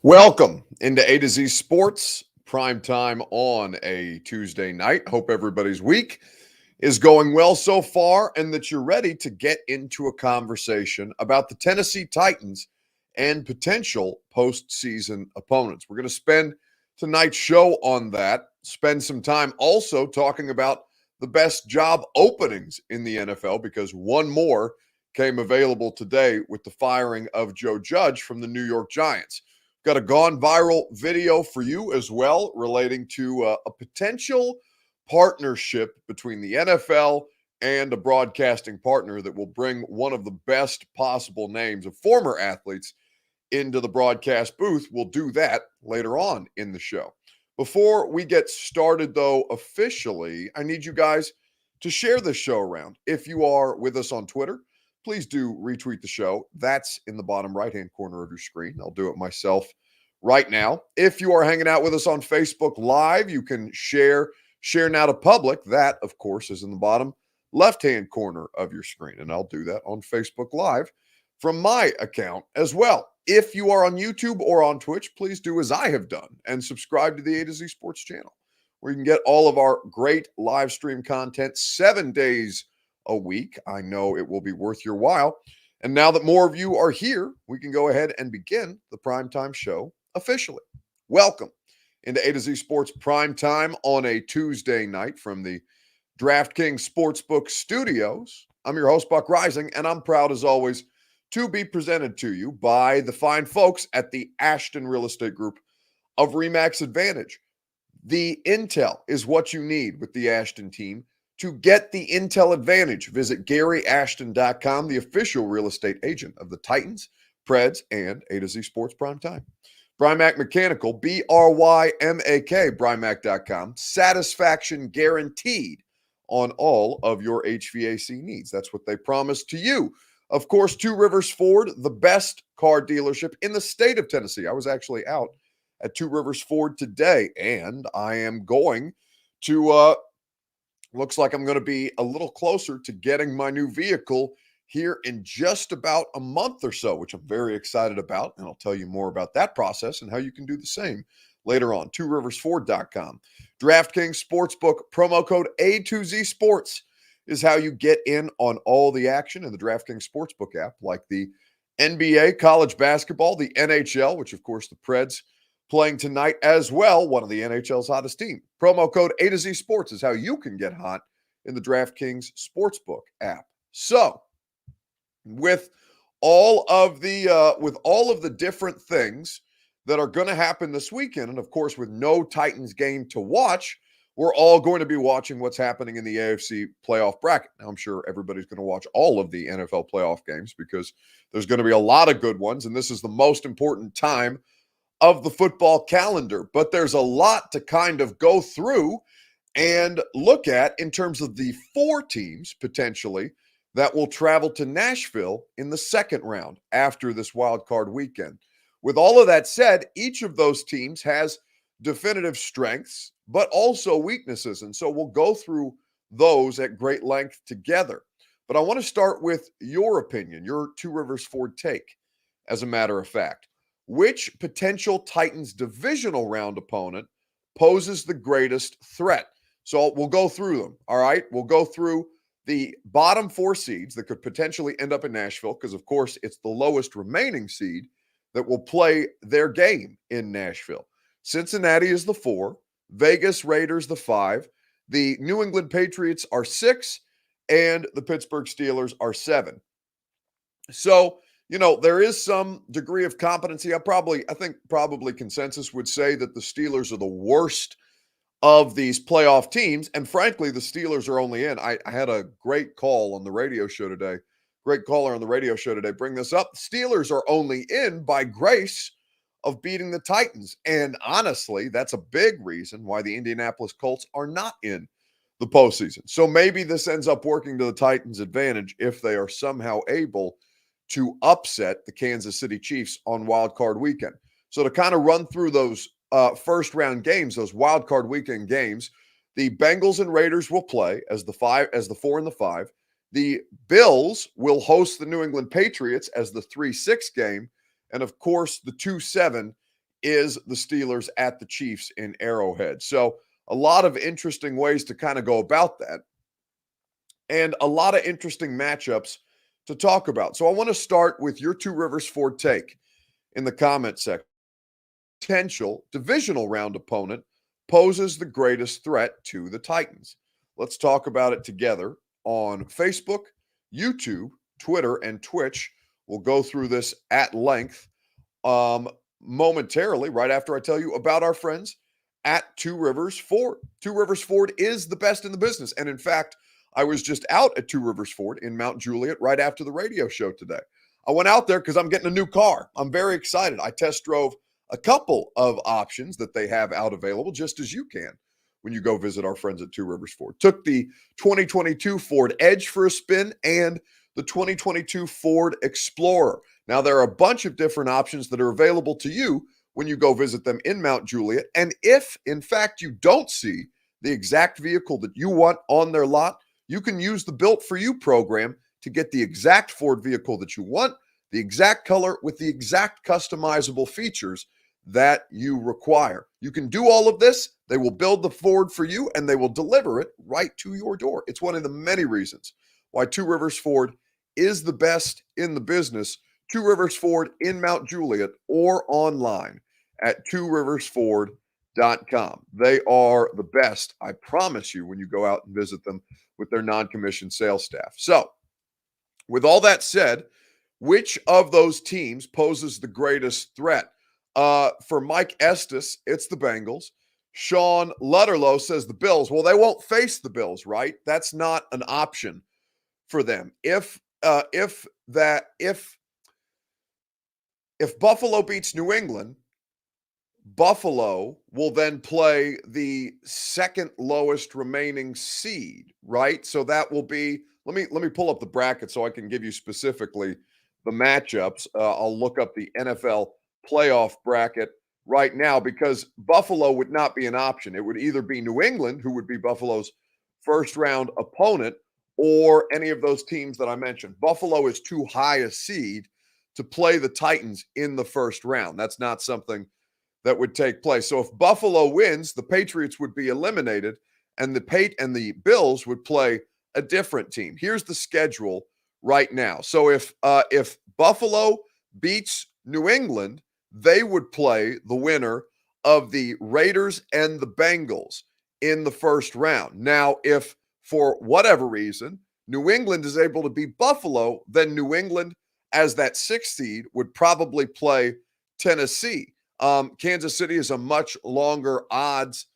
Welcome into A to Z Sports, prime time on a Tuesday night. Hope everybody's week is going well so far and that you're ready to get into a conversation about the Tennessee Titans and potential postseason opponents. We're going to spend tonight's show on that, spend some time also talking about the best job openings in the NFL because one more came available today with the firing of Joe Judge from the New York Giants. Got a gone viral video for you as well relating to a potential partnership between the NFL and a broadcasting partner that will bring one of the best possible names of former athletes into the broadcast booth. We'll do that later on in the show. Before we get started, though, officially, I need you guys to share this show around. If you are with us on Twitter, please do retweet the show. That's in the bottom right-hand corner of your screen. I'll do it myself right now. If you are hanging out with us on Facebook Live, you can share now to public. That, of course, is in the bottom left-hand corner of your screen, and I'll do that on Facebook Live from my account as well. If you are on YouTube or on Twitch, please do as I have done and subscribe to the A to Z Sports channel, where you can get all of our great live stream content 7 days a week. I know it will be worth your while. And now that more of you are here, we can go ahead and begin the primetime show officially. Welcome into A to Z Sports Primetime on a Tuesday night from the DraftKings Sportsbook Studios. I'm your host, Buck Rising, and I'm proud as always to be presented to you by the fine folks at the Ashton Real Estate Group of RE/MAX Advantage. The intel is what you need with the Ashton team. To get the intel advantage, visit GaryAshton.com, the official real estate agent of the Titans, Preds, and A to Z Sports Primetime. Brymak Mechanical, BRYMAK, Brymak.com. Satisfaction guaranteed on all of your HVAC needs. That's what they promise to you. Of course, Two Rivers Ford, the best car dealership in the state of Tennessee. I was actually out at Two Rivers Ford today, and I am going to looks like I'm going to be a little closer to getting my new vehicle here in just about a month or so, which I'm very excited about. And I'll tell you more about that process and how you can do the same later on. TwoRiversFord.com. DraftKings Sportsbook promo code A2Z Sports is how you get in on all the action in the DraftKings Sportsbook app, like the NBA, college basketball, the NHL, which of course the Preds playing tonight as well, one of the NHL's hottest team. Promo code A to Z Sports is how you can get hot in the DraftKings Sportsbook app. So, with all of the different things that are going to happen this weekend, and of course with no Titans game to watch, we're all going to be watching what's happening in the AFC playoff bracket. Now, I'm sure everybody's going to watch all of the NFL playoff games because there's going to be a lot of good ones, and this is the most important time of the football calendar. But there's a lot to kind of go through and look at in terms of the 4 teams potentially that will travel to Nashville in the second round after this wild card weekend. With all of that said, each of those teams has definitive strengths, but also weaknesses. And so we'll go through those at great length together. But I want to start with your opinion, your Two Rivers Ford take, as a matter of fact. Which potential Titans divisional round opponent poses the greatest threat? So we'll go through them, all right? We'll go through the bottom 4 seeds that could potentially end up in Nashville because, of course, it's the lowest remaining seed that will play their game in Nashville. Cincinnati is the 4, Vegas Raiders the 5, the New England Patriots are 6, and the Pittsburgh Steelers are 7. So, there is some degree of competency. I think probably consensus would say that the Steelers are the worst of these playoff teams. And frankly, the Steelers are only in. I had a great call on the radio show today. Great caller on the radio show today. Bring this up. The Steelers are only in by grace of beating the Titans. And honestly, that's a big reason why the Indianapolis Colts are not in the postseason. So maybe this ends up working to the Titans' advantage if they are somehow able to upset the Kansas City Chiefs on Wild Card Weekend. So to kind of run through those first round games, those Wild Card Weekend games, the Bengals and Raiders will play as the 4 and the 5. The Bills will host the New England Patriots as the 3-6 game, and of course the 2-7 is the Steelers at the Chiefs in Arrowhead. So a lot of interesting ways to kind of go about that and a lot of interesting matchups to talk about. So I want to start with your Two Rivers Ford take in the comment section. Potential divisional round opponent poses the greatest threat to the Titans. Let's talk about it together on Facebook, YouTube, Twitter, and Twitch. We'll go through this at length momentarily, right after I tell you about our friends at Two Rivers Ford. Two Rivers Ford is the best in the business. And in fact, I was just out at Two Rivers Ford in Mount Juliet right after the radio show today. I went out there because I'm getting a new car. I'm very excited. I test drove a couple of options that they have out available, just as you can when you go visit our friends at Two Rivers Ford. Took the 2022 Ford Edge for a spin and the 2022 Ford Explorer. Now, there are a bunch of different options that are available to you when you go visit them in Mount Juliet. And if, in fact, you don't see the exact vehicle that you want on their lot, you can use the Built For You program to get the exact Ford vehicle that you want, the exact color with the exact customizable features that you require. You can do all of this. They will build the Ford for you and they will deliver it right to your door. It's one of the many reasons why Two Rivers Ford is the best in the business. Two Rivers Ford in Mount Juliet or online at tworiversford.com. They are the best, I promise you, when you go out and visit them with their non-commissioned sales staff. So, with all that said, which of those teams poses the greatest threat? For Mike Estes, it's the Bengals. Sean Lutterlow says the Bills. Well, they won't face the Bills, right? That's not an option for them. If Buffalo beats New England, Buffalo will then play the second lowest remaining seed, right? So that will be, let me pull up the bracket so I can give you specifically the matchups. I'll look up the NFL playoff bracket right now because Buffalo would not be an option. It would either be New England, who would be Buffalo's first round opponent, or any of those teams that I mentioned. Buffalo is too high a seed to play the Titans in the first round. That's not something that would take place. So if Buffalo wins, the Patriots would be eliminated and the Bills would play a different team. Here's the schedule right now. So if Buffalo beats New England, they would play the winner of the Raiders and the Bengals in the first round. Now, if for whatever reason New England is able to beat Buffalo, then New England, as that sixth seed, would probably play Tennessee. Kansas City is a much longer odds,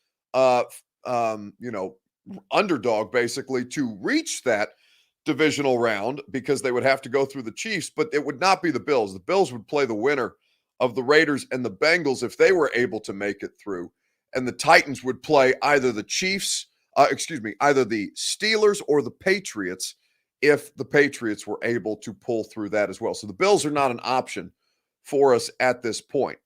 underdog basically to reach that divisional round because they would have to go through the Chiefs, but it would not be the Bills. The Bills would play the winner of the Raiders and the Bengals if they were able to make it through. And the Titans would play either the either the Steelers or the Patriots if the Patriots were able to pull through that as well. So the Bills are not an option for us at this point.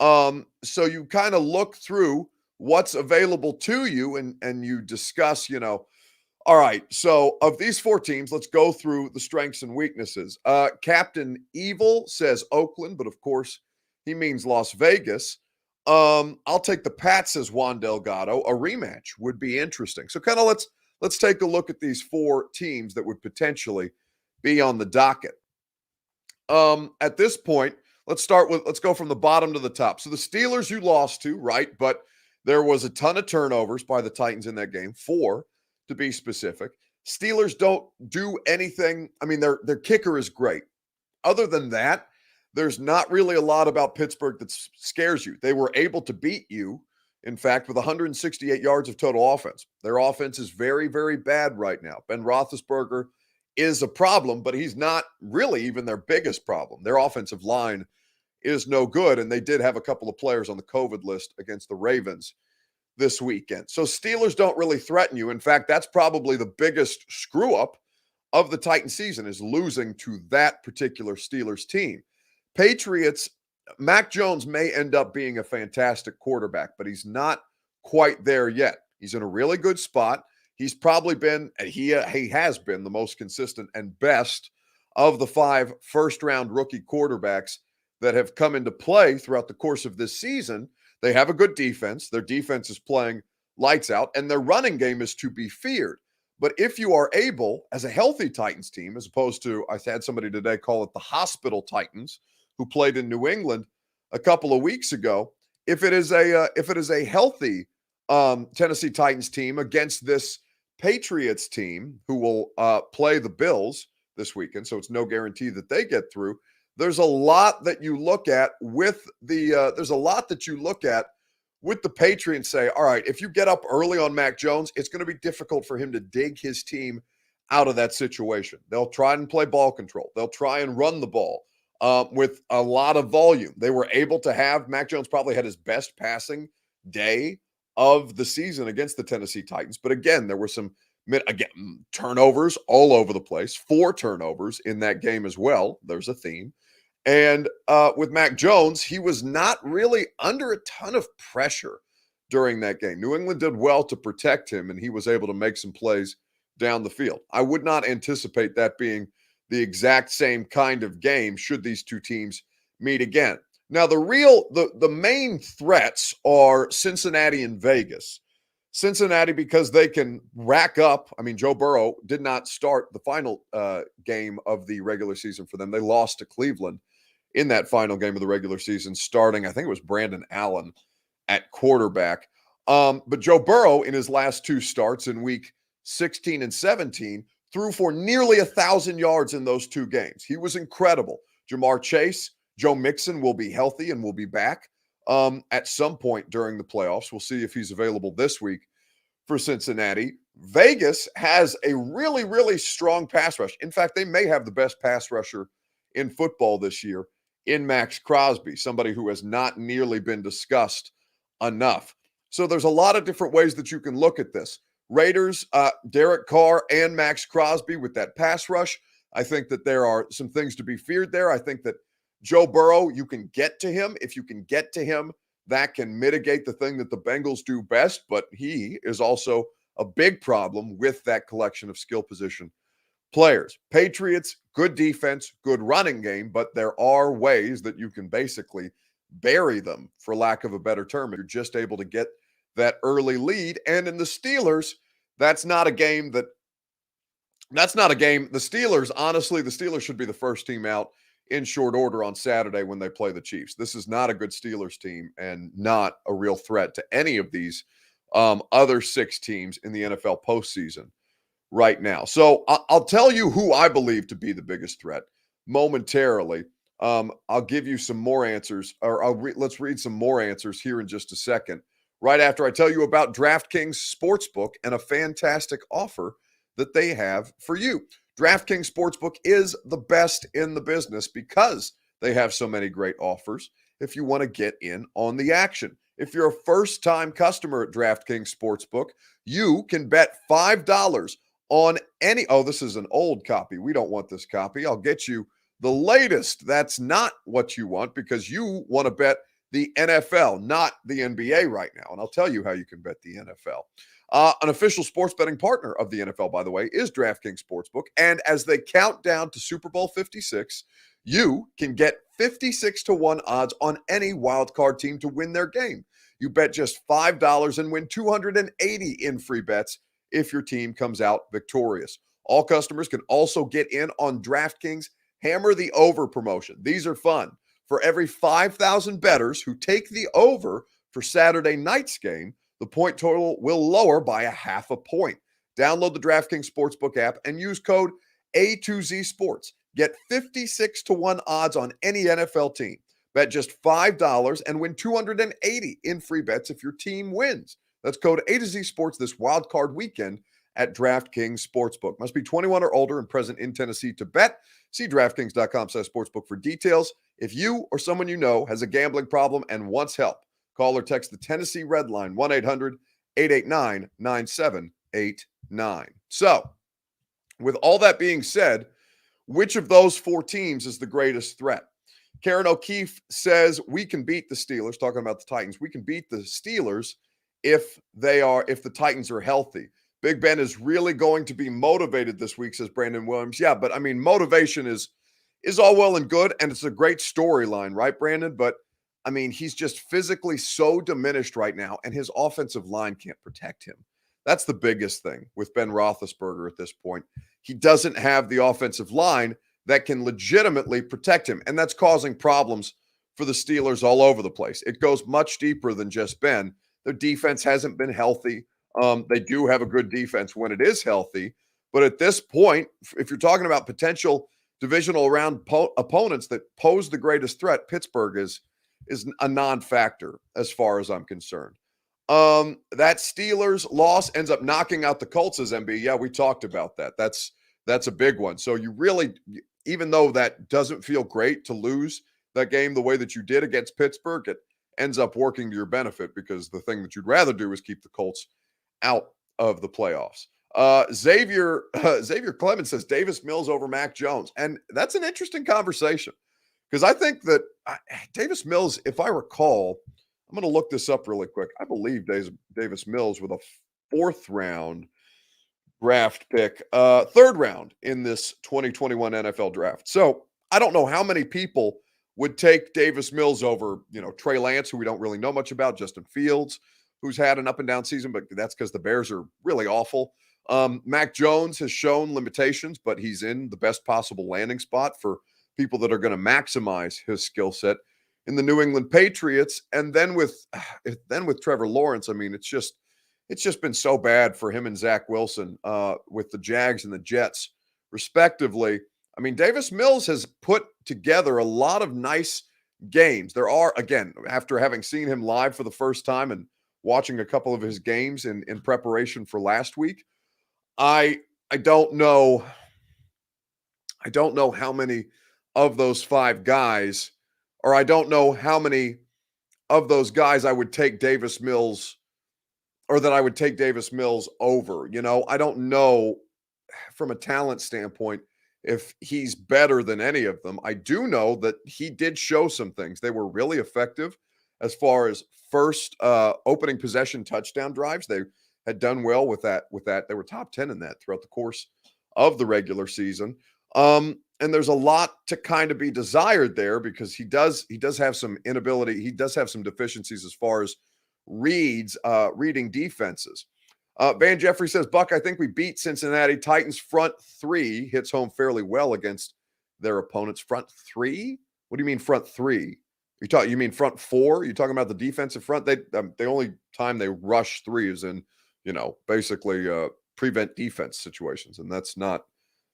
So you kind of look through what's available to you and you discuss, all right, so of these four teams, let's go through the strengths and weaknesses. Captain Evil says Oakland, but of course he means Las Vegas. I'll take the Pats, says Juan Delgado. A rematch would be interesting. So kind of let's take a look at these four teams that would potentially be on the docket. At this point, let's go from the bottom to the top. So the Steelers you lost to, right? But there was a ton of turnovers by the Titans in that game, 4 to be specific. Steelers don't do anything. I mean, their kicker is great. Other than that, there's not really a lot about Pittsburgh that scares you. They were able to beat you, in fact, with 168 yards of total offense. Their offense is very, very bad right now. Ben Roethlisberger is a problem, but he's not really even their biggest problem. Their offensive line is no good, and they did have a couple of players on the COVID list against the Ravens this weekend. So Steelers don't really threaten you. In fact, that's probably the biggest screw-up of the Titan season is losing to that particular Steelers team. Patriots, Mac Jones may end up being a fantastic quarterback, but he's not quite there yet. He's in a really good spot. He's probably been, he has been the most consistent and best of the 5 first-round rookie quarterbacks that have come into play throughout the course of this season. They have a good defense. Their defense is playing lights out, and their running game is to be feared. But if you are able, as a healthy Titans team, as opposed to, I had somebody today call it the hospital Titans, who played in New England a couple of weeks ago. If it is a healthy Tennessee Titans team against this Patriots team, who will play the Bills this weekend, so it's no guarantee that they get through. There's a lot that you look at with the Patriots and say, all right, if you get up early on Mac Jones, it's going to be difficult for him to dig his team out of that situation. They'll try and play ball control. They'll try and run the ball with a lot of volume. They were able to have Mac Jones probably had his best passing day of the season against the Tennessee Titans. But again, there were some turnovers all over the place, 4 turnovers in that game as well. There's a theme. And with Mac Jones, he was not really under a ton of pressure during that game. New England did well to protect him, and he was able to make some plays down the field. I would not anticipate that being the exact same kind of game should these two teams meet again. Now, the main threats are Cincinnati and Vegas. Cincinnati, because they can rack up. I mean, Joe Burrow did not start the final game of the regular season for them. They lost to Cleveland in that final game of the regular season, starting, I think it was Brandon Allen at quarterback. But Joe Burrow, in his last 2 starts in week 16 and 17, threw for nearly 1,000 yards in those 2 games. He was incredible. Jamar Chase, Joe Mixon will be healthy and will be back at some point during the playoffs. We'll see if he's available this week for Cincinnati. Vegas has a really, really strong pass rush. In fact, they may have the best pass rusher in football this year in Max Crosby, somebody who has not nearly been discussed enough. So there's a lot of different ways that you can look at this. Raiders, Derek Carr and Max Crosby with that pass rush. I think that there are some things to be feared there. I think that Joe Burrow, you can get to him. If you can get to him, that can mitigate the thing that the Bengals do best, but he is also a big problem with that collection of skill position players. Patriots, good defense, good running game, but there are ways that you can basically bury them, for lack of a better term. You're just able to get that early lead. And in the Steelers, that's not a game. The Steelers, honestly, the Steelers should be the first team out in short order on Saturday when they play the Chiefs. This is not a good Steelers team and not a real threat to any of these other 6 teams in the NFL postseason right now. So I'll tell you who I believe to be the biggest threat momentarily. I'll give you some more answers, or let's read some more answers here in just a second, right after I tell you about DraftKings Sportsbook and a fantastic offer that they have for you. DraftKings Sportsbook is the best in the business because they have so many great offers if you want to get in on the action. If you're a first-time customer at DraftKings Sportsbook, you can bet $5 on any – oh, this is an old copy. We don't want this copy. I'll get you the latest. That's not what you want because you want to bet the NFL, not the NBA right now. And I'll tell you how you can bet the NFL. An official sports betting partner of the NFL, by the way, is DraftKings Sportsbook. And as they count down to Super Bowl 56, you can get 56-1 odds on any wild card team to win their game. You bet just $5 and win 280 in free bets if your team comes out victorious. All customers can also get in on DraftKings Hammer the Over promotion. These are fun. For every 5,000 bettors who take the over for Saturday night's game, the point total will lower by 0.5 point. Download the DraftKings Sportsbook app and use code A2Z Sports. Get 56-1 odds on any NFL team. Bet just $5 and win 280 in free bets if your team wins. That's code A2Z Sports this wild card weekend at DraftKings Sportsbook. Must be 21 or older and present in Tennessee to bet. See DraftKings.com/sportsbook for details. If you or someone you know has a gambling problem and wants help, call or text the Tennessee Red Line, 1-800-889-9789. So, with all that being said, which of those 4 teams is the greatest threat? Karen O'Keefe says we can beat the Steelers, talking about the Titans. We can beat the Steelers if the Titans are healthy. Big Ben is really going to be motivated this week, says Brandon Williams. Yeah, but I mean, motivation is is all well and good, and it's a great storyline, right, Brandon? But I mean, he's just physically so diminished right now, and his offensive line can't protect him. That's the biggest thing with Ben Roethlisberger at this point. He doesn't have the offensive line that can legitimately protect him, and that's causing problems for the Steelers all over the place. It goes much deeper than just Ben. Their defense hasn't been healthy. They do have a good defense when it is healthy, but at this point, if you're talking about potential divisional round opponents that pose the greatest threat, Pittsburgh is a non-factor as far as I'm concerned. That Steelers loss ends up knocking out the Colts as MB. Yeah, we talked about that. That's a big one. So you really, even though that doesn't feel great to lose that game the way that you did against Pittsburgh, it ends up working to your benefit because the thing that you'd rather do is keep the Colts out of the playoffs. Xavier Clemens says Davis Mills over Mac Jones, and that's an interesting conversation because I think that Davis Mills, if I recall, I'm going to look this up really quick. I believe Davis Mills with a fourth round draft pick, third round in this 2021 NFL draft. So I don't know how many people would take Davis Mills over, Trey Lance, who we don't really know much about, Justin Fields, who's had an up and down season, but that's because the Bears are really awful. Mac Jones has shown limitations, but he's in the best possible landing spot for people that are going to maximize his skill set in the New England Patriots. And then with Trevor Lawrence, I mean, it's just been so bad for him and Zach Wilson with the Jags and the Jets, respectively. I mean, Davis Mills has put together a lot of nice games. There are, again, after having seen him live for the first time and watching a couple of his games in preparation for last week, I don't know how many of those five guys, or I don't know how many of those guys I would take Davis Mills, or that I would take Davis Mills over. I don't know from a talent standpoint if he's better than any of them. I do know that he did show some things. They were really effective as far as first opening possession touchdown drives. They had done well with that. They were top 10 in that throughout the course of the regular season. And there's a lot to kind of be desired there because he does have some inability. He does have some deficiencies as far as reading defenses. Van Jeffrey says, Buck, I think we beat Cincinnati. Titans front three hits home fairly well against their opponents. Front three? What do you mean front three? You mean front four? You're talking about the defensive front? The only time they rush three is in, basically prevent defense situations, and that's not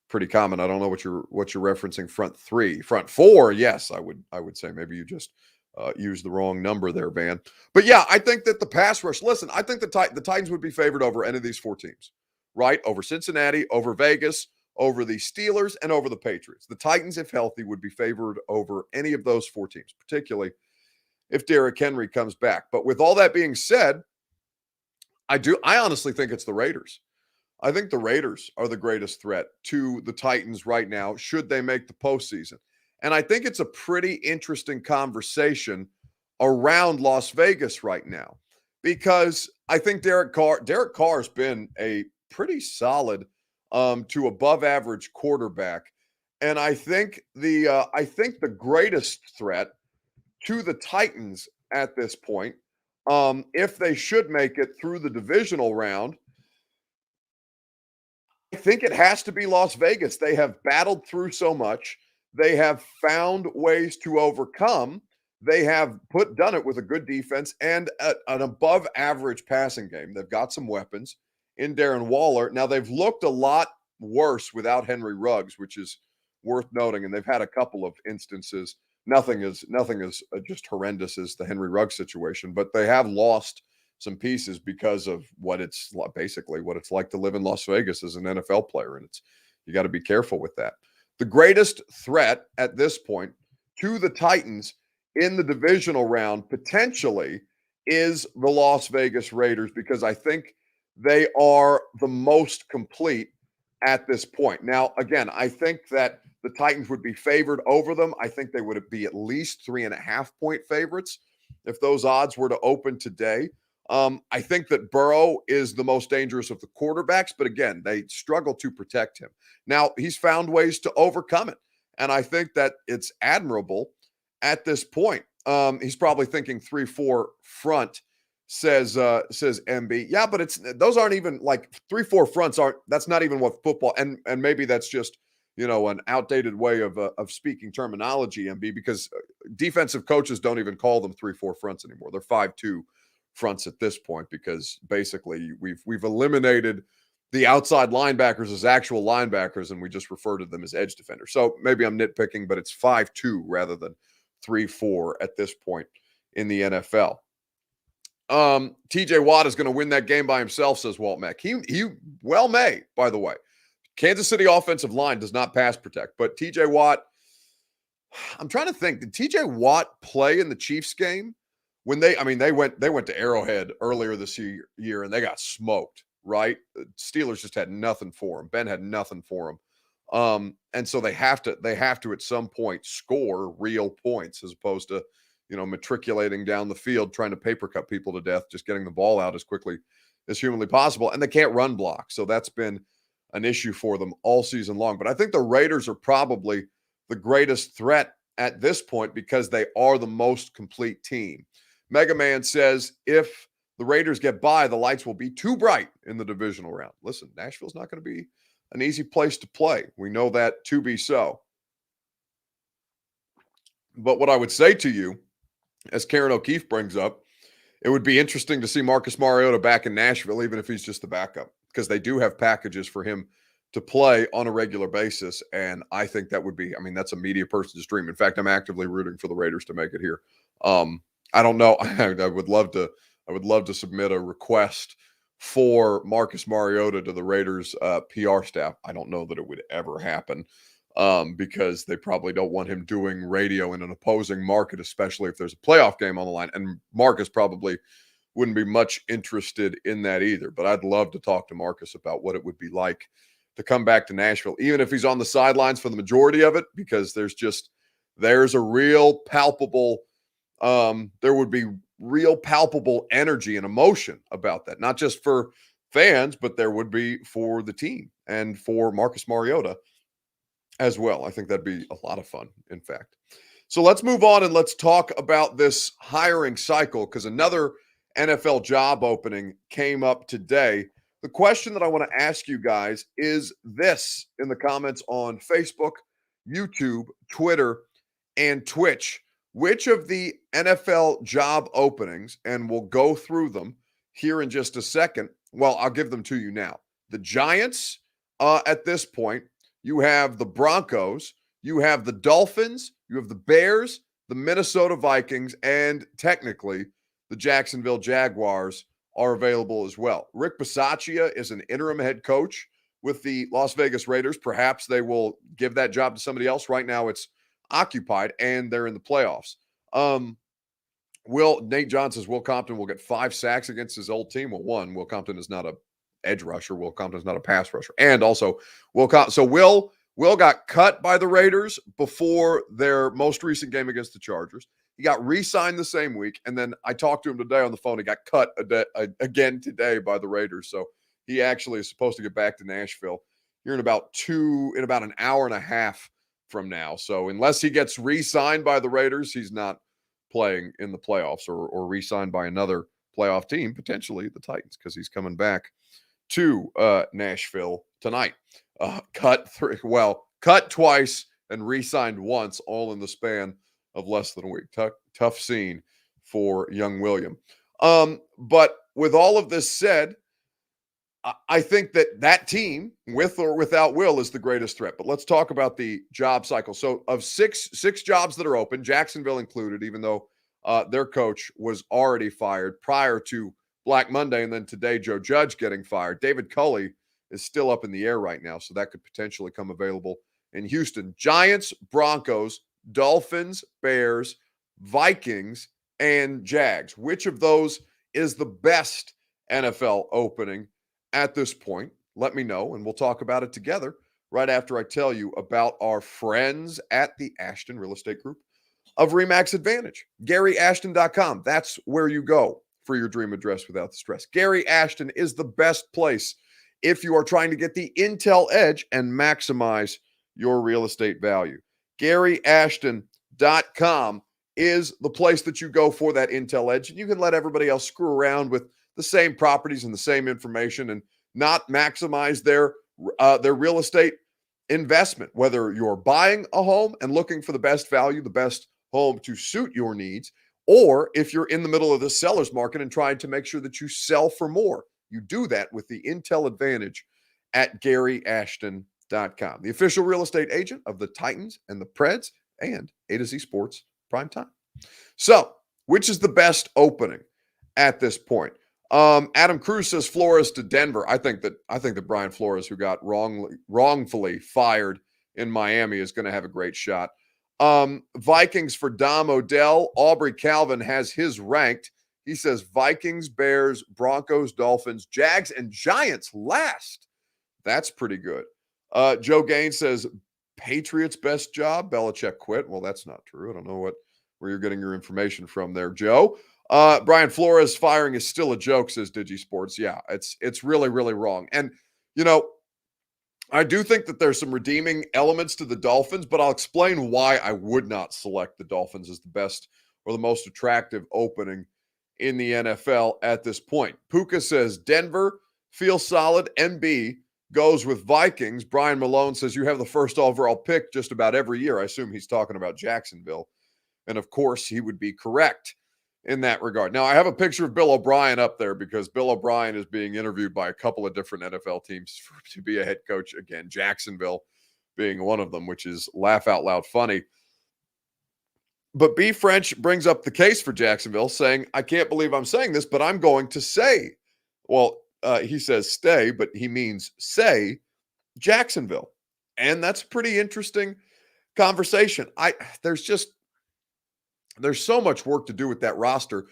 pretty common. I don't know what you're referencing. Front three, front four. Yes, I would say maybe you just used the wrong number there, Van. But yeah, I think that the pass rush. Listen, I think the Titans would be favored over any of these four teams, right? Over Cincinnati, over Vegas, over the Steelers, and over the Patriots. The Titans, if healthy, would be favored over any of those four teams, particularly if Derrick Henry comes back. But with all that being said, I honestly think it's the Raiders. I think the Raiders are the greatest threat to the Titans right now, should they make the postseason. And I think it's a pretty interesting conversation around Las Vegas right now because I think Derek Carr's been a pretty solid to above average quarterback. And I think the greatest threat to the Titans at this point, if they should make it through the divisional round, I think it has to be Las Vegas. They have battled through so much. They have found ways to overcome. They have done it with a good defense and an above average passing game. They've got some weapons in Darren Waller. Now they've looked a lot worse without Henry Ruggs, which is worth noting. And they've had a couple of instances. Nothing is just horrendous as the Henry Ruggs situation, but they have lost some pieces because of basically what it's like to live in Las Vegas as an NFL player. And you got to be careful with that. The greatest threat at this point to the Titans in the divisional round potentially is the Las Vegas Raiders because I think they are the most complete at this point. Now, again, I think that the Titans would be favored over them. I think they would be at least 3.5-point favorites if those odds were to open today. I think that Burrow is the most dangerous of the quarterbacks, but again, they struggle to protect him. Now, he's found ways to overcome it. And I think that it's admirable at this point. He's probably thinking 3-4 front, says MB. Yeah, but those aren't even like 3-4 fronts aren't. That's not even what football. And maybe that's just an outdated way of speaking terminology, MB, because defensive coaches don't even call them 3-4 fronts anymore. They're 5-2 fronts at this point because basically we've eliminated the outside linebackers as actual linebackers, and we just refer to them as edge defenders. So maybe I'm nitpicking, but it's 5-2 rather than 3-4 at this point in the NFL. TJ Watt is going to win that game by himself, says Walt Mack. He well may, by the way. Kansas City offensive line does not pass protect, but TJ Watt, I'm trying to think, did TJ Watt play in the Chiefs game when they went to Arrowhead earlier this year and they got smoked, right? The Steelers just had nothing for him. Ben had nothing for him. And so they have to at some point score real points as opposed to, matriculating down the field, trying to paper cut people to death, just getting the ball out as quickly as humanly possible. And they can't run block. So that's been an issue for them all season long. But I think the Raiders are probably the greatest threat at this point because they are the most complete team. Mega Man says, if the Raiders get by, the lights will be too bright in the divisional round. Listen, Nashville's not going to be an easy place to play. We know that to be so. But what I would say to you, as Karen O'Keefe brings up, it would be interesting to see Marcus Mariota back in Nashville, even if he's just the backup, because they do have packages for him to play on a regular basis. And I think that would be, that's a media person's dream. In fact, I'm actively rooting for the Raiders to make it here. I don't know. I would love to submit a request for Marcus Mariota to the Raiders PR staff. I don't know that it would ever happen because they probably don't want him doing radio in an opposing market, especially if there's a playoff game on the line. And Marcus probably wouldn't be much interested in that either. But I'd love to talk to Marcus about what it would be like to come back to Nashville, even if he's on the sidelines for the majority of it, because there's a real palpable there would be real palpable energy and emotion about that, not just for fans, but there would be for the team and for Marcus Mariota as well. I think that'd be a lot of fun, in fact. So let's move on and let's talk about this hiring cycle because another NFL job opening came up today. The question that I want to ask you guys is this in the comments on Facebook, YouTube, Twitter, and Twitch. Which of the NFL job openings, and we'll go through them here in just a second. Well, I'll give them to you now. The Giants, at this point, you have the Broncos, you have the Dolphins, you have the Bears, the Minnesota Vikings, and technically the Jacksonville Jaguars are available as well. Rick Bisaccia is an interim head coach with the Las Vegas Raiders. Perhaps they will give that job to somebody else. Right now it's occupied and they're in the playoffs. Nate John says Will Compton will get 5 sacks against his old team. Well, one, Will Compton is not a edge rusher. Will Compton is not a pass rusher. And also Will got cut by the Raiders before their most recent game against the Chargers. He got re-signed the same week. And then I talked to him today on the phone. He got cut again today by the Raiders. So he actually is supposed to get back to Nashville here in about an hour and a half from now. So unless he gets re-signed by the Raiders, he's not playing in the playoffs or re-signed by another playoff team, potentially the Titans, because he's coming back to Nashville tonight. Cut twice and re-signed once, all in the span of less than a week. Tough scene for young William. But with all of this said, I think that team, with or without Will, is the greatest threat. But let's talk about the job cycle. So of six jobs that are open, Jacksonville included, even though their coach was already fired prior to Black Monday, and then today Joe Judge getting fired. David Culley is still up in the air right now, so that could potentially come available in Houston. Giants, Broncos, Dolphins, Bears, Vikings, and Jags. Which of those is the best NFL opening at this point? Let me know, and we'll talk about it together right after I tell you about our friends at the Ashton Real Estate Group of RE/MAX Advantage. GaryAshton.com. That's where you go for your dream address without the stress. Gary Ashton is the best place if you are trying to get the intel edge and maximize your real estate value. GaryAshton.com is the place that you go for that intel edge. And you can let everybody else screw around with the same properties and the same information and not maximize their real estate investment. Whether you're buying a home and looking for the best value, the best home to suit your needs, or if you're in the middle of the seller's market and trying to make sure that you sell for more, you do that with the Intel Advantage at GaryAshton.com, the official real estate agent of the Titans and the Preds and A to Z Sports Primetime. So, which is the best opening at this point? Adam Cruz says Flores to Denver. I think that Brian Flores, who got wrongfully fired in Miami, is going to have a great shot. Vikings for Dom Odell. Aubrey Calvin has his ranked. He says Vikings, Bears, Broncos, Dolphins, Jags, and Giants last. That's pretty good. Joe Gaines says Patriots best job. Belichick quit. Well, that's not true. I don't know where you're getting your information from there, Joe. Brian Flores firing is still a joke, says DigiSports. Yeah, it's really, really wrong. And, I do think that there's some redeeming elements to the Dolphins, but I'll explain why I would not select the Dolphins as the best or the most attractive opening in the NFL at this point. Puka says Denver feels solid. MB goes with Vikings. Brian Malone says you have the first overall pick just about every year. I assume he's talking about Jacksonville. And of course, he would be correct in that regard. Now, I have a picture of Bill O'Brien up there because Bill O'Brien is being interviewed by a couple of different NFL teams to be a head coach again, Jacksonville being one of them, which is laugh out loud funny. But B. French brings up the case for Jacksonville, saying, I can't believe I'm saying this, but I'm going to say, well, he says stay, but he means say Jacksonville. And that's a pretty interesting conversation. There's so much work to do with that roster,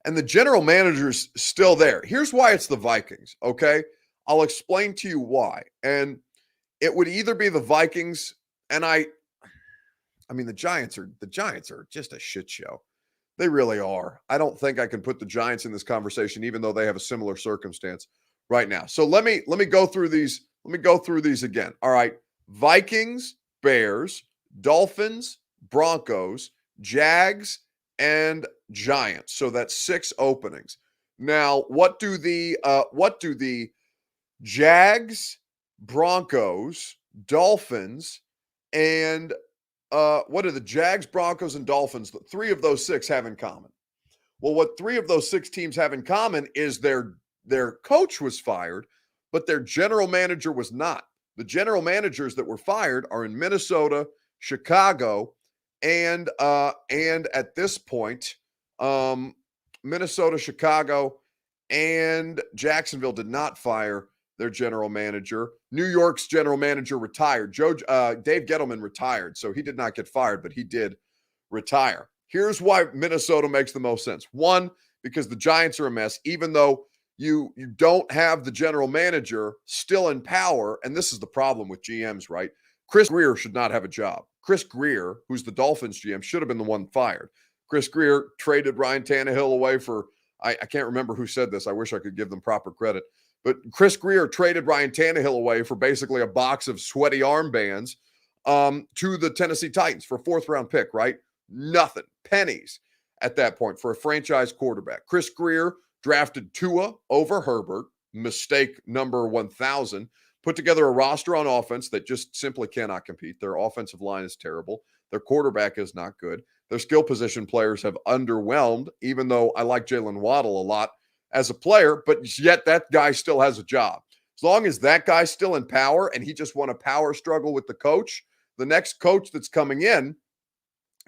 and the general manager's still there. Here's why it's the Vikings, okay? I'll explain to you why. And it would either be the Vikings, and I mean the Giants are just a shit show. They really are. I don't think I can put the Giants in this conversation, even though they have a similar circumstance right now. So let me go through these. Let me go through these again. All right. Vikings, Bears, Dolphins, Broncos, Jags, and Giants. So that's 6 openings. Now, what do the Jags, Broncos, Dolphins, and what do the Jags, Broncos, and Dolphins, 3 of those 6 have in common? Well, what 3 of those 6 teams have in common is their coach was fired, but their general manager was not. The general managers that were fired are in Minnesota, Chicago, and at this point, Minnesota, Chicago, and Jacksonville did not fire their general manager. New York's general manager retired. Dave Gettleman retired, so he did not get fired, but he did retire. Here's why Minnesota makes the most sense. 1, because the Giants are a mess, even though you don't have the general manager still in power, and this is the problem with GMs, right? Chris Grier should not have a job. Chris Grier, who's the Dolphins GM, should have been the one fired. Chris Grier traded Ryan Tannehill away for, I can't remember who said this. I wish I could give them proper credit. But Chris Grier traded Ryan Tannehill away for basically a box of sweaty armbands to the Tennessee Titans for a 4th-round pick, right? Nothing. Pennies at that point for a franchise quarterback. Chris Grier drafted Tua over Herbert, mistake number 1,000, put together a roster on offense that just simply cannot compete. Their offensive line is terrible. Their quarterback is not good. Their skill position players have underwhelmed, even though I like Jalen Waddle a lot as a player, but yet that guy still has a job. As long as that guy's still in power and he just won a power struggle with the coach, the next coach that's coming in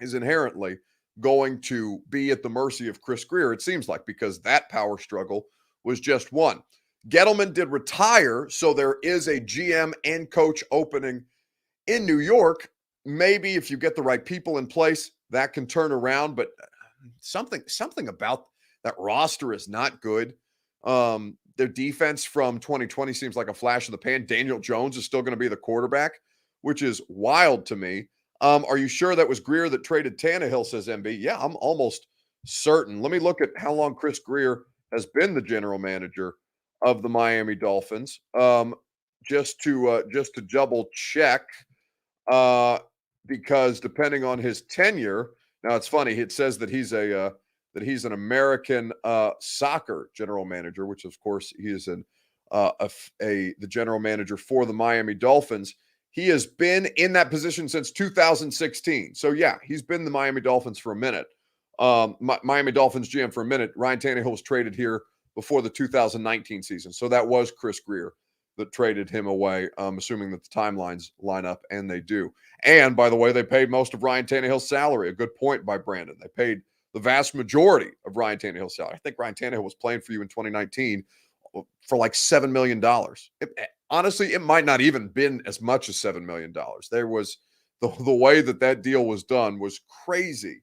is inherently going to be at the mercy of Chris Grier, it seems like, because that power struggle was just won. Gettleman did retire, so there is a GM and coach opening in New York. Maybe if you get the right people in place, that can turn around, but something about that roster is not good. Their defense from 2020 seems like a flash in the pan. Daniel Jones is still going to be the quarterback, which is wild to me. Are you sure that was Grier that traded Tannehill, says MB? Yeah, I'm almost certain. Let me look at how long Chris Grier has been the general manager of the Miami Dolphins. Just to double check. because depending on his tenure, now it's funny. It says that he's an American soccer general manager, which of course he is the general manager for the Miami Dolphins. He has been in that position since 2016. So yeah, he's been the Miami Dolphins for a minute. Miami Dolphins GM for a minute. Ryan Tannehill was traded here before the 2019 season. So that was Chris Greer that traded him away, assuming that the timelines line up, and they do. And by the way, they paid most of Ryan Tannehill's salary. A good point by Brandon. They paid the vast majority of Ryan Tannehill's salary. I think Ryan Tannehill was playing for you in 2019 for like $7 million. Honestly, it might not even been as much as $7 million. There was the way that deal was done was crazy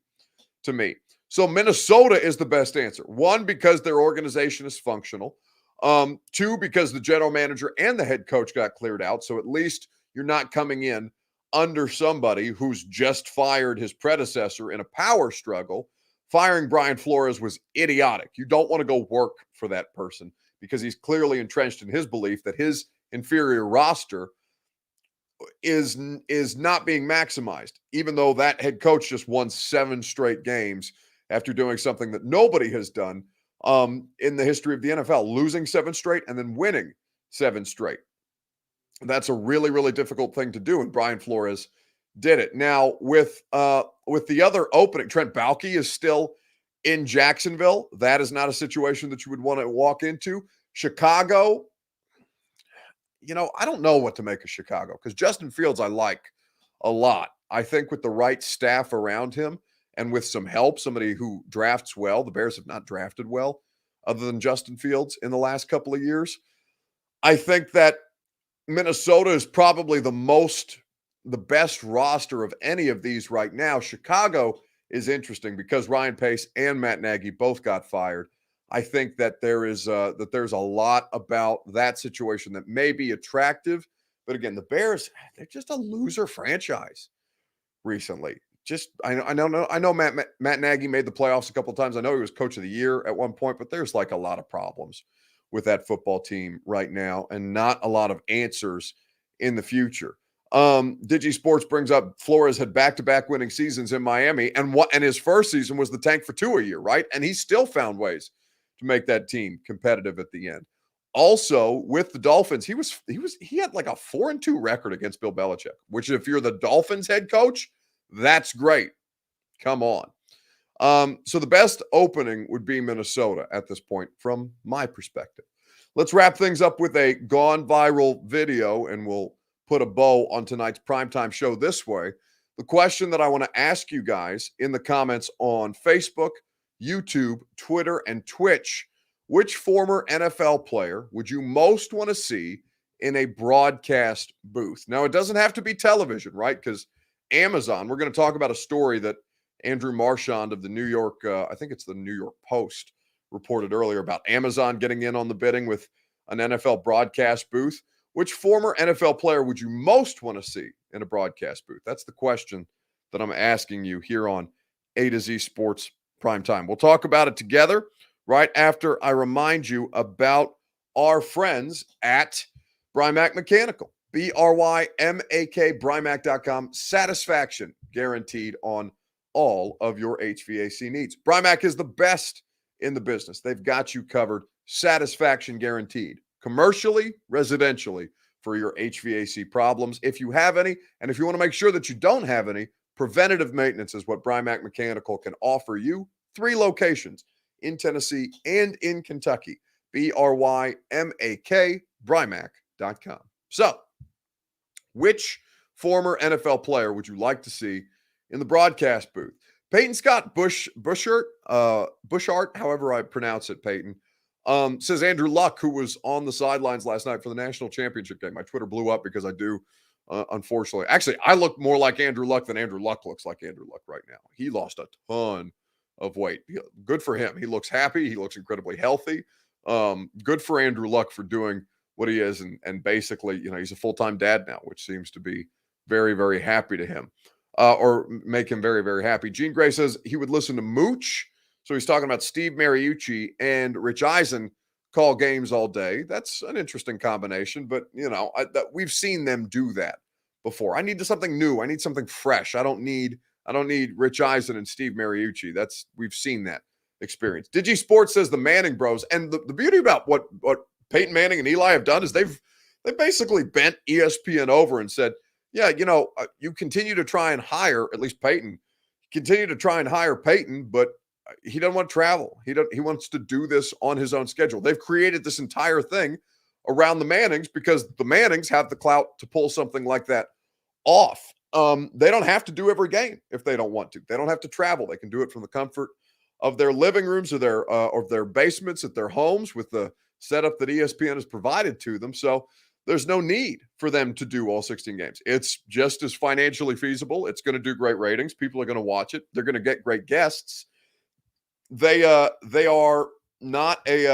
to me. So Minnesota is the best answer. One, because their organization is functional. Two, because the general manager and the head coach got cleared out. So at least you're not coming in under somebody who's just fired his predecessor in a power struggle. Firing Brian Flores was idiotic. You don't want to go work for that person because he's clearly entrenched in his belief that his inferior roster is not being maximized, even though that head coach just won 7 straight games after doing something that nobody has done in the history of the NFL, losing 7 straight and then winning 7 straight. That's a really, really difficult thing to do, and Brian Flores did it. Now, with the other opening, Trent Baalke is still in Jacksonville. That is not a situation that you would want to walk into. Chicago, I don't know what to make of Chicago because Justin Fields I like a lot. I think with the right staff around him and with some help, somebody who drafts well, the Bears have not drafted well other than Justin Fields in the last couple of years. I think that Minnesota is probably the best roster of any of these right now. Chicago is interesting because Ryan Pace and Matt Nagy both got fired. I think that there's a lot about that situation that may be attractive, but again, the Bears, they're just a loser franchise recently. I know Matt Nagy made the playoffs a couple of times. I know he was coach of the year at one point, but there's like a lot of problems with that football team right now and not a lot of answers in the future. Digi Sports brings up Flores had back-to-back winning seasons in Miami, and his first season was the tank for 2 a year, right? And he still found ways to make that team competitive at the end. Also, with the Dolphins, he had like a 4-2 record against Bill Belichick, which if you're the Dolphins head coach, that's great. Come on. So the best opening would be Minnesota at this point from my perspective. Let's wrap things up with a gone viral video, and we'll put a bow on tonight's primetime show this way. The question that I want to ask you guys in the comments on Facebook, YouTube, Twitter, and Twitch, which former NFL player would you most want to see in a broadcast booth? Now, it doesn't have to be television, right? Because Amazon, we're going to talk about a story that Andrew Marchand of the New York, I think it's the New York Post, reported earlier about Amazon getting in on the bidding with an NFL broadcast booth. Which former NFL player would you most want to see in a broadcast booth? That's the question that I'm asking you here on A to Z Sports Primetime. We'll talk about it together right after I remind you about our friends at Brymac Mechanical. BRYMAK, Brymac.com. Satisfaction guaranteed on all of your HVAC needs. Brymac is the best in the business. They've got you covered. Satisfaction guaranteed. Commercially, residentially, for your HVAC problems. If you have any, and if you want to make sure that you don't have any, preventative maintenance is what Brymac Mechanical can offer you. 3 locations in Tennessee and in Kentucky. BRYMAK, Brymac.com. So, which former NFL player would you like to see in the broadcast booth? Peyton Scott Bushart, however I pronounce it, Peyton, says Andrew Luck, who was on the sidelines last night for the national championship game. My Twitter blew up because I do, unfortunately. Actually, I look more like Andrew Luck than Andrew Luck looks like Andrew Luck right now. He lost a ton of weight. Good for him. He looks happy. He looks incredibly healthy. Good for Andrew Luck for doing what he is. And basically, he's a full-time dad now, which seems to be very, very happy to him or make him very, very happy. Gene Gray says he would listen to Mooch. So he's talking about Steve Mariucci and Rich Eisen call games all day. That's an interesting combination, but we've seen them do that before. I need something new. I need something fresh. I don't need Rich Eisen and Steve Mariucci. We've seen that experience. Digi Sports says the Manning Bros, and the beauty about what Peyton Manning and Eli have done is they've basically bent ESPN over and said, yeah, you continue to try and hire, at least Peyton, continue to try and hire Peyton, but he doesn't want to travel. He wants to do this on his own schedule. They've created this entire thing around the Mannings because the Mannings have the clout to pull something like that off. They don't have to do every game if they don't want to. They don't have to travel. They can do it from the comfort of their living rooms or their basements at their homes with the setup that ESPN has provided to them. So there's no need for them to do all 16 games. It's just as financially feasible. It's going to do great ratings. People are going to watch it. They're going to get great guests. They are not in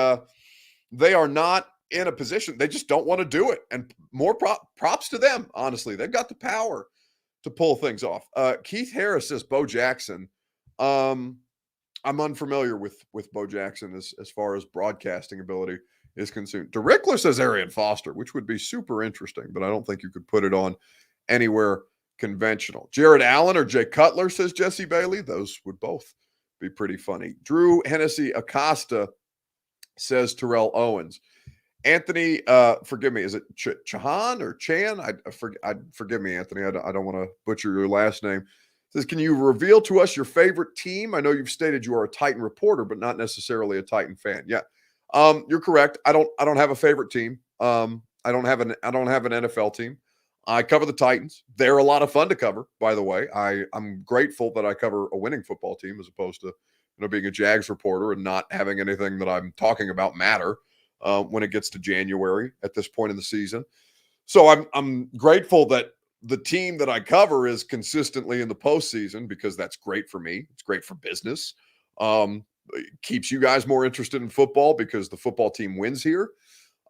a position. They just don't want to do it. And more props to them. Honestly, they've got the power to pull things off. Keith Harris says Bo Jackson. I'm unfamiliar with Bo Jackson as far as broadcasting ability is concerned. DeRickler says Arian Foster, which would be super interesting, but I don't think you could put it on anywhere conventional. Jared Allen or Jay Cutler, says Jesse Bailey. Those would both be pretty funny. Drew Hennessy Acosta says Terrell Owens. Anthony, forgive me, is it Chahan or Chan? Forgive me, Anthony. I don't want to butcher your last name. Says, can you reveal to us your favorite team? I know you've stated you are a Titan reporter, but not necessarily a Titan fan. Yeah, you're correct. I don't have a favorite team. I don't have an NFL team. I cover the Titans. They're a lot of fun to cover, by the way. I'm grateful that I cover a winning football team as opposed to being a Jags reporter and not having anything that I'm talking about matter when it gets to January at this point in the season. So I'm grateful that the team that I cover is consistently in the postseason because that's great for me. It's great for business. It keeps you guys more interested in football because the football team wins here.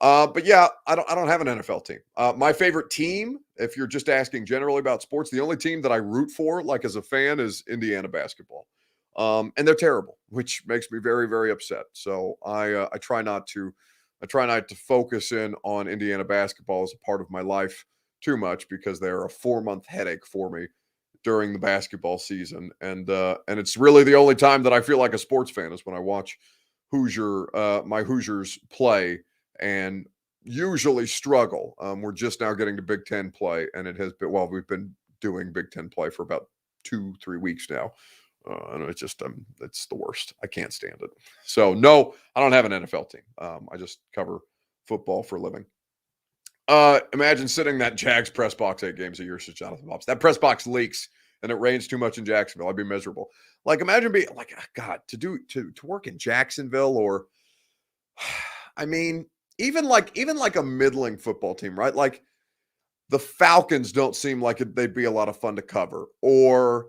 But yeah, I don't have an NFL team. My favorite team, if you're just asking generally about sports, the only team that I root for, like as a fan, is Indiana basketball. And they're terrible, which makes me very, very upset. So I try not to focus in on Indiana basketball as a part of my life too much because they're a 4-month headache for me during the basketball season. And it's really the only time that I feel like a sports fan is when I watch my Hoosiers play and usually struggle. We're just now getting to Big Ten play, and it has been, we've been doing Big Ten play for about 2-3 weeks now. And it's just, it's the worst. I can't stand it. So no, I don't have an NFL team. I just cover football for a living. Imagine sitting that Jags press box 8 games a year, says Jonathan Bobs. That press box leaks and it rains too much in Jacksonville. I'd be miserable. Like imagine being like, God, to work in Jacksonville or, I mean, even like a middling football team, right? Like the Falcons don't seem like they'd be a lot of fun to cover. Or,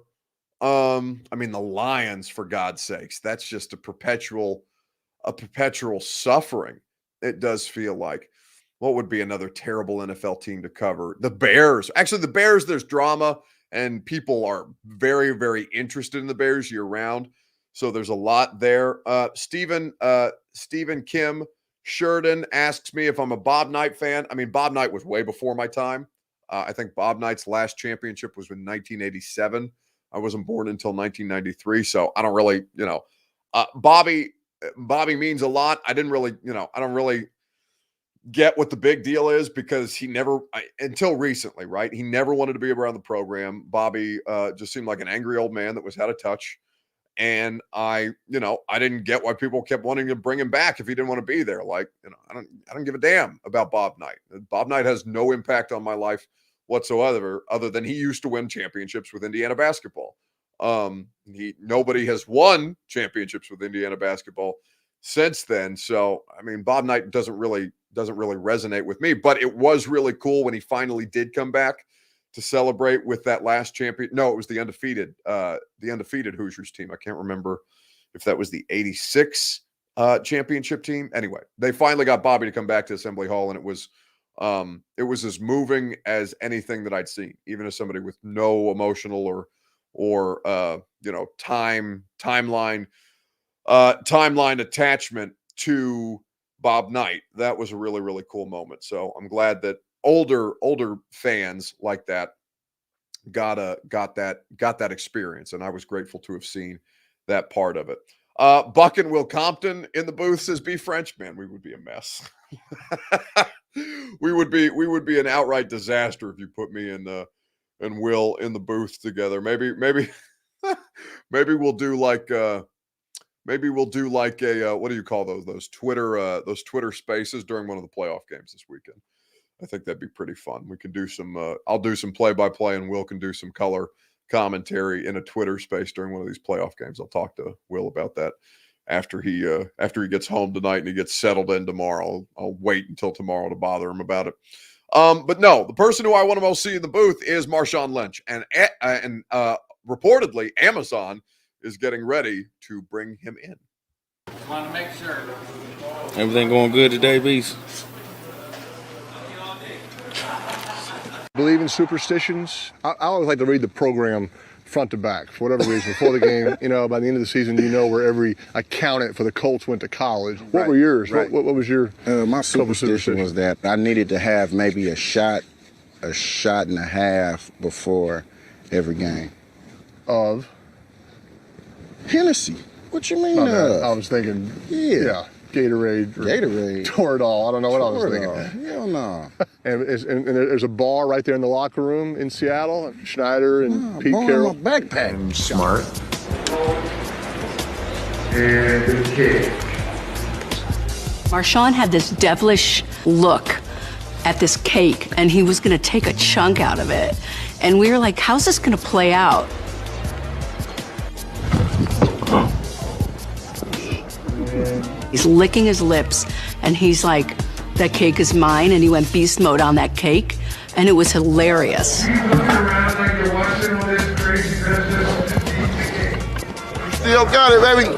I mean, the Lions, for God's sakes, that's just a perpetual suffering. It does feel like. What would be another terrible NFL team to cover? The Bears. Actually, the Bears, there's drama, and people are very, very interested in the Bears year round. So there's a lot there. Stephen Kim Sheridan asks me if I'm a Bob Knight fan. I mean, Bob Knight was way before my time. I think Bob Knight's last championship was in 1987. I wasn't born until 1993, so I don't really, Bobby means a lot. I don't really get what the big deal is because he never, until recently, right? He never wanted to be around the program. Bobby just seemed like an angry old man that was out of touch. And I didn't get why people kept wanting to bring him back if he didn't want to be there. Like, I don't give a damn about Bob Knight. Bob Knight has no impact on my life whatsoever, other than he used to win championships with Indiana basketball. Nobody has won championships with Indiana basketball since then. So, I mean, Bob Knight doesn't really resonate with me, but it was really cool when he finally did come back to celebrate with that last champion. No, it was the undefeated Hoosiers team. I can't remember if that was the 86 championship team. Anyway, they finally got Bobby to come back to Assembly Hall, and it was as moving as anything that I'd seen, even as somebody with no emotional or timeline attachment to Bob Knight. That was a really, really cool moment. So I'm glad that older fans like that got that experience, and I was grateful to have seen that part of it. Buck and Will Compton in the booth says, "Be French, man. We would be a mess. we would be an outright disaster if you put me and Will in the booth together. Maybe maybe we'll do like a what do you call those Twitter spaces during one of the playoff games this weekend. I think that'd be pretty fun. We can do some I'll do some play-by-play and Will can do some color commentary in a Twitter space during one of these playoff games. I'll talk to Will about that after he gets home tonight and he gets settled in tomorrow. I'll wait until tomorrow to bother him about it. But no, the person who I want to most see in the booth is Marshawn Lynch, and reportedly Amazon is getting ready to bring him in. Want to make sure Everything going good today, Beast? Believe in superstitions. I always like to read the program front to back for whatever reason before the game. By the end of the season, where I counted for the Colts went to college. What were yours? Right. What was your? My superstition was that I needed to have maybe a shot and a half before every game. Of? Hennessy. What you mean? I was thinking. Yeah. Gatorade. Toradol. I don't know what I was thinking. Hell no. And there's a bar right there in the locker room in Seattle. Schneider and Pete Carroll. My backpack. I'm smart. And the kick. Marshawn had this devilish look at this cake, and he was going to take a chunk out of it. And we were like, how's this going to play out? He's licking his lips, and he's like, that cake is mine, and he went beast mode on that cake, and it was hilarious. You look around like you're watching all this crazy business and eat the cake. Still got it, baby.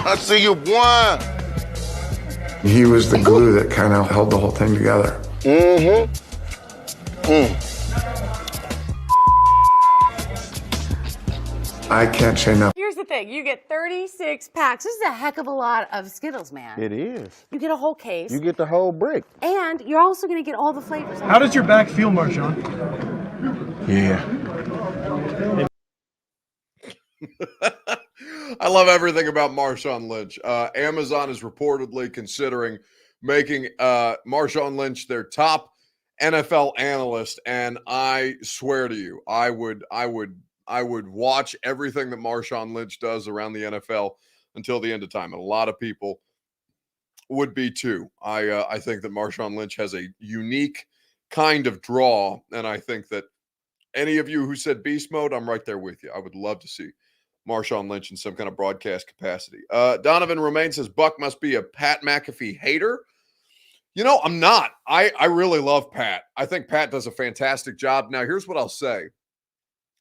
I see you, boy. He was the glue that kind of held the whole thing together. I can't say no. Here's the thing. You get 36 packs. This is a heck of a lot of Skittles, man. It is. You get a whole case. You get the whole brick. And you're also going to get all the flavors. How does your back feel, Marshawn? Yeah. I love everything about Marshawn Lynch. Amazon is reportedly considering making Marshawn Lynch their top NFL analyst, and I swear to you, I would watch everything that Marshawn Lynch does around the NFL until the end of time, and a lot of people would be too. I think that Marshawn Lynch has a unique kind of draw, and I think that any of you who said beast mode, I'm right there with you. I would love to see Marshawn Lynch in some kind of broadcast capacity. Donovan Romaine says Buck must be a Pat McAfee hater. I'm not. I really love Pat. I think Pat does a fantastic job. Now, here's what I'll say.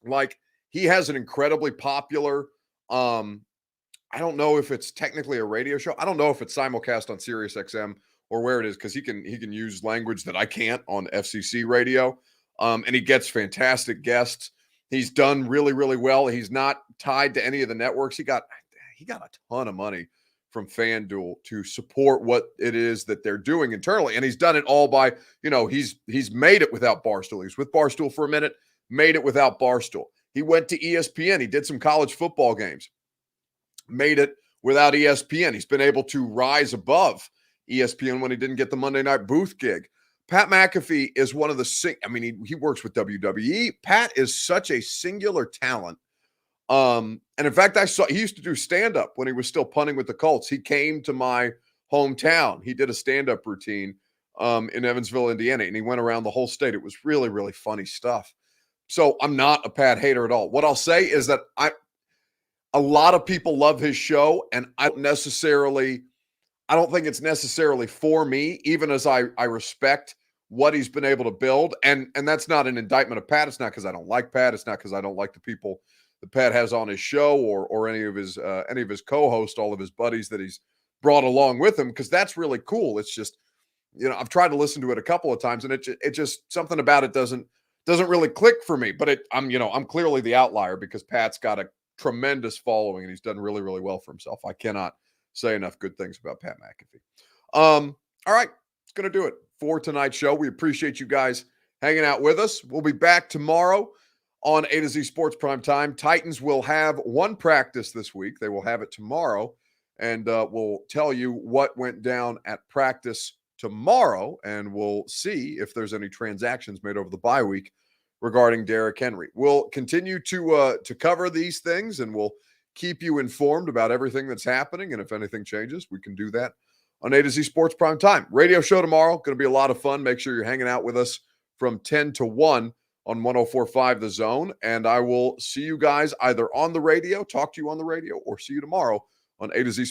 Like, he has an incredibly popular, I don't know if it's technically a radio show. I don't know if it's simulcast on Sirius XM or where it is, because he can use language that I can't on FCC radio. And he gets fantastic guests. He's done really, really well. He's not tied to any of the networks. He got a ton of money from FanDuel to support what it is that they're doing internally. And he's done it all by, he's made it without Barstool. He was with Barstool for a minute, made it without Barstool. He went to ESPN. He did some college football games, made it without ESPN. He's been able to rise above ESPN when he didn't get the Monday Night Booth gig. Pat McAfee is one of the he works with WWE. Pat is such a singular talent. And in fact, he used to do stand-up when he was still punting with the Colts. He came to my hometown. He did a stand-up routine in Evansville, Indiana, and he went around the whole state. It was really, really funny stuff. So I'm not a Pat hater at all. What I'll say is that a lot of people love his show, and I don't think it's necessarily for me, even as I respect what he's been able to build. And that's not an indictment of Pat. It's not because I don't like Pat. It's not because I don't like the people that Pat has on his show or any of his co-hosts, all of his buddies that he's brought along with him, because that's really cool. It's just, I've tried to listen to it a couple of times, and it just something about it doesn't really click for me. But I'm clearly the outlier because Pat's got a tremendous following and he's done really, really well for himself. I cannot say enough good things about Pat McAfee. All right, it's going to do it for tonight's show. We appreciate you guys hanging out with us. We'll be back tomorrow. on A to Z Sports Primetime. Titans will have one practice this week. They will have it tomorrow, and we'll tell you what went down at practice tomorrow, and we'll see if there's any transactions made over the bye week regarding Derrick Henry. We'll continue to cover these things, and we'll keep you informed about everything that's happening, and if anything changes, we can do that on A to Z Sports Primetime. Radio show tomorrow, going to be a lot of fun. Make sure you're hanging out with us from 10 to 1 on 104.5 The Zone, and I will see you guys either on the radio, talk to you on the radio, or see you tomorrow on A to Z Sports.